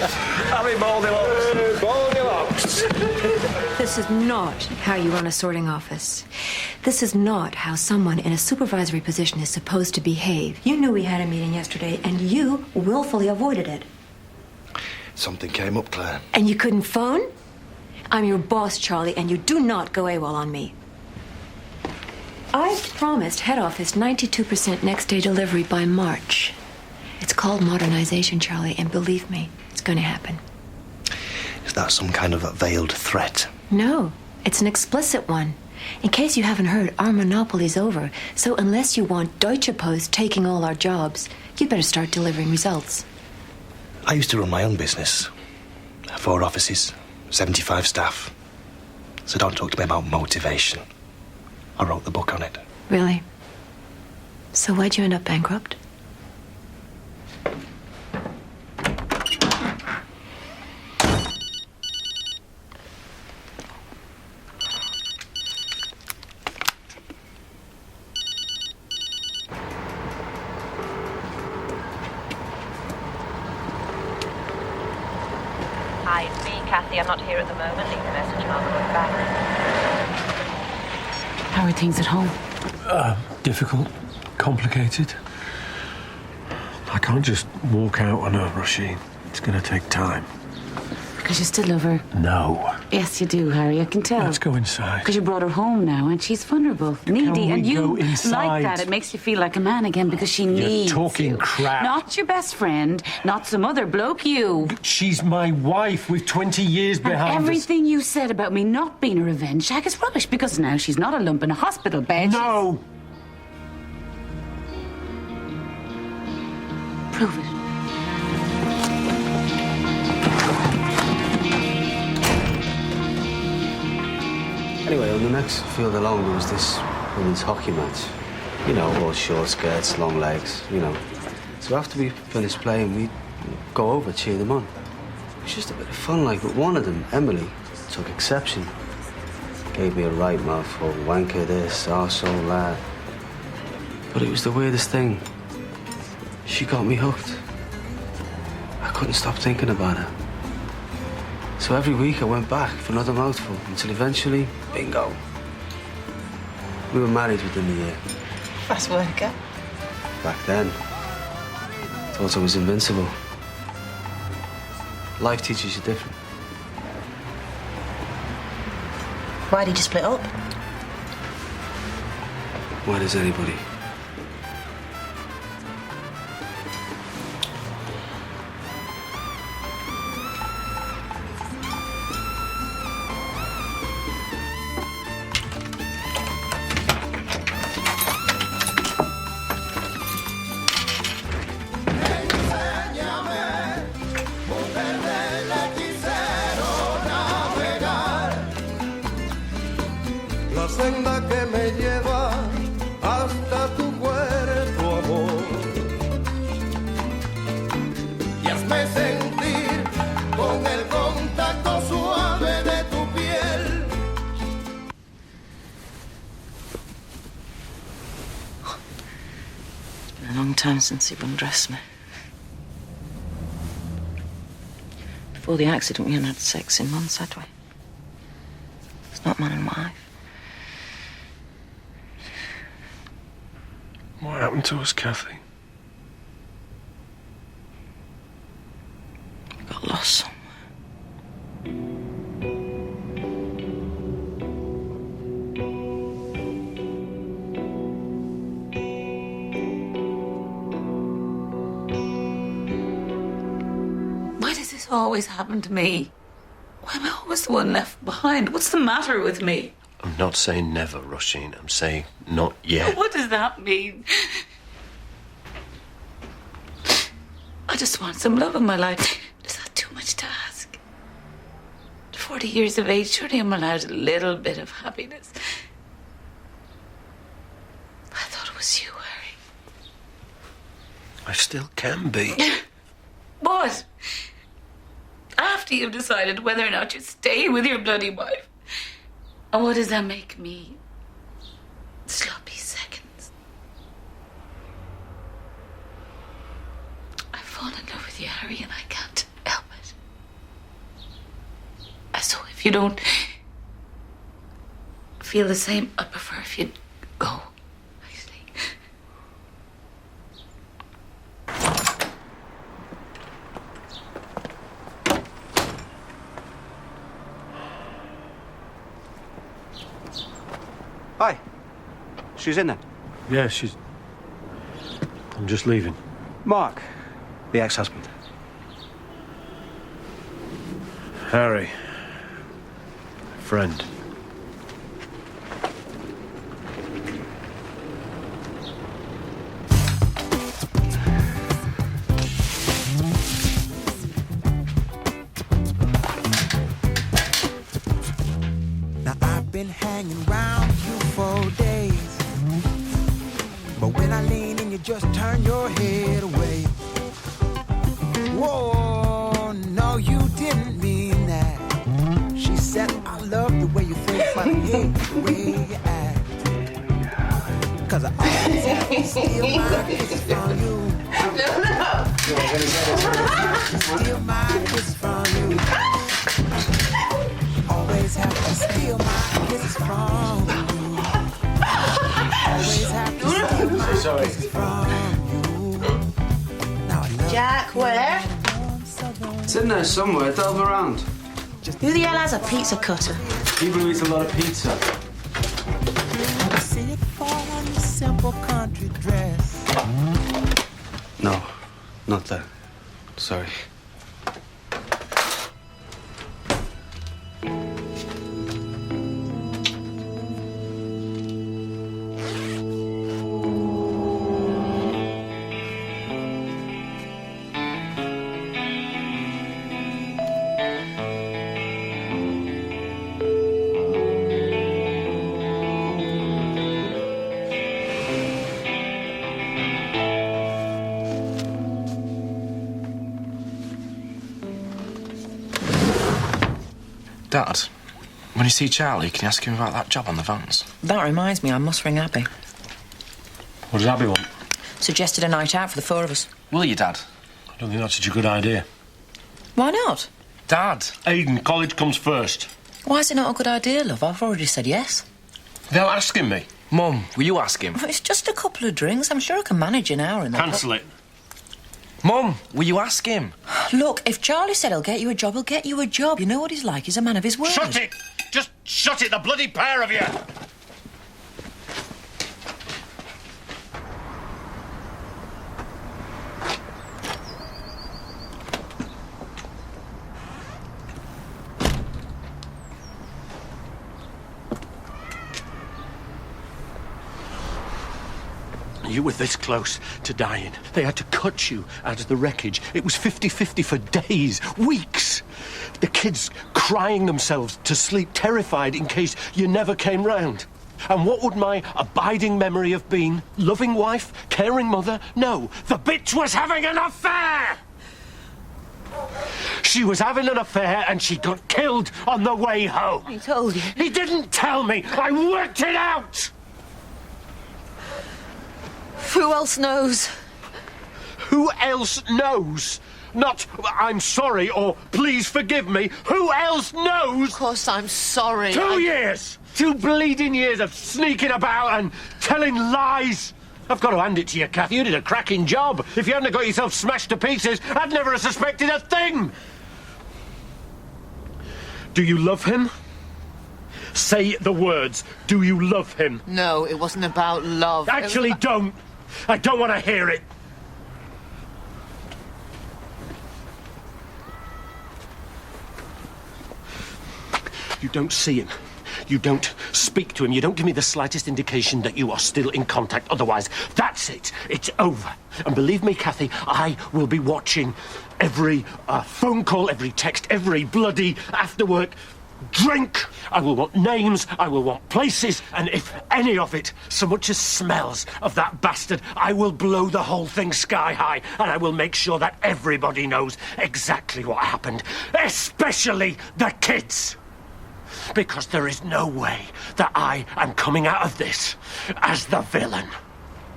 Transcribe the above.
Happy Goldilocks. Goldilocks. This is not how you run a sorting office. This is not how someone in a supervisory position is supposed to behave. You knew we had a meeting yesterday, and you willfully avoided it. Something came up, Claire. And you couldn't phone? I'm your boss, Charlie, and you do not go AWOL on me. I promised head office 92% next day delivery by March. It's called modernization, Charlie, and believe me, it's going to happen. Is that some kind of a veiled threat? No, it's an explicit one. In case you haven't heard, our monopoly's over. So unless you want Deutsche Post taking all our jobs, you'd better start delivering results. I used to run my own business. 4 offices, 75 staff. So don't talk to me about motivation. I wrote the book on it. Really? So why'd you end up bankrupt? Hi, it's me, Kathy. I'm not here at the moment. Leave a message and I'll call you back. How are things at home? Difficult, complicated. I can't just walk out on her, Roisin. It's going to take time. Because you still love her? No. Yes, you do, Harry. I can tell. Let's go inside. Because you brought her home now, and she's vulnerable, needy, and you like that. It makes you feel like a man again because she needs You're talking you. crap. Not your best friend, not some other bloke. You. She's my wife with 20 years behind us. Everything you said about me not being a revenge shag is rubbish because now she's not a lump in a hospital bed. No. Prove it. Anyway, on the next field along, there was this women's hockey match. You know, all short skirts, long legs, you know. So after we finished playing, we'd go over, cheer them on. It was just a bit of fun, like, but one of them, Emily, took exception. Gave me a right mouthful, wanker this, arsehole that. But it was the weirdest thing. She got me hooked. I couldn't stop thinking about her. So every week I went back for another mouthful until eventually, bingo. We were married within a year. Fast worker. Back then, thought I was invincible. Life teaches you different. Why did you split up? Why does anybody? La senda que me lleva hasta tu cuerpo, amor, y hazme sentir con el contacto suave de tu piel. It's been a long time since you've undressed me. Before the accident, we hadn't had sex in months, had we? It's not man and wife. What happened to us, Kathy? We got lost somewhere. Why does this always happen to me? Why am I always the one left behind? What's the matter with me? I'm not saying never, Roisin. I'm saying not yet. What does that mean? I just want some love in my life. Is that too much to ask? At 40 years of age, surely I'm allowed a little bit of happiness. I thought it was you, Harry. I still can be. What? After you've decided whether or not you stay with your bloody wife. And what does that make me? Sloppy seconds. I've fallen in love with you, Harry, and I can't help it. If you don't feel the same, I prefer if you'd go. I see. Hi. She's in there. Yeah, I'm just leaving. Mark, the ex-husband. Harry. Friend. Now I've been hanging around you for days, but when I lean in, you just turn your head away. Whoa, no, you didn't mean that. She said, I love the way you think, but I hate the way you act. 'Cause I always have to steal my kisses from you. Steal my kisses from you. Always have to steal my kisses from you. Always have to steal my kisses from you. Now I love Jack, where? It's in there somewhere. Delve around. Who the hell has a pizza cutter? People who eat a lot of pizza. to see it fall on your simple country dress. No, not that. Sorry. Dad, when you see Charlie, can you ask him about that job on the vans? That reminds me, I must ring Abby. What does Abby want? Suggested a night out for the four of us. Will you, Dad? I don't think that's such a good idea. Why not? Dad! Aiden, college comes first. Why is it not a good idea, love? I've already said yes. They're asking me. Mum, will you ask him? It's just a couple of drinks. I'm sure I can manage an hour in that. Cancel it. Mum, will you ask him? Look, if Charlie said he'll get you a job, he'll get you a job. You know what he's like. He's a man of his word. Shut it! Just shut it, the bloody pair of you! You were this close to dying. They had to cut you out of the wreckage. It was 50-50 for days, weeks. The kids crying themselves to sleep, terrified in case you never came round. And what would my abiding memory have been? Loving wife? Caring mother? No, the bitch was having an affair! She was having an affair and she got killed on the way home. He told you. He didn't tell me. I worked it out! Who else knows? Who else knows? Not, I'm sorry, or please forgive me. Who else knows? Of course, I'm sorry. 2 years! 2 bleeding years of sneaking about and telling lies. I've got to hand it to you, Kathy. You did a cracking job. If you hadn't got yourself smashed to pieces, I'd never have suspected a thing. Do you love him? Say the words. Do you love him? No, it wasn't about love. Actually, don't. I don't want to hear it. You don't see him. You don't speak to him. You don't give me the slightest indication that you are still in contact. Otherwise, that's it. It's over. And believe me, Kathy, I will be watching every phone call, every text, every bloody after-work drink. I will want names, I will want places, and if any of it so much as smells of that bastard, I will blow the whole thing sky high, and I will make sure that everybody knows exactly what happened, especially the kids. Because there is no way that I am coming out of this as the villain.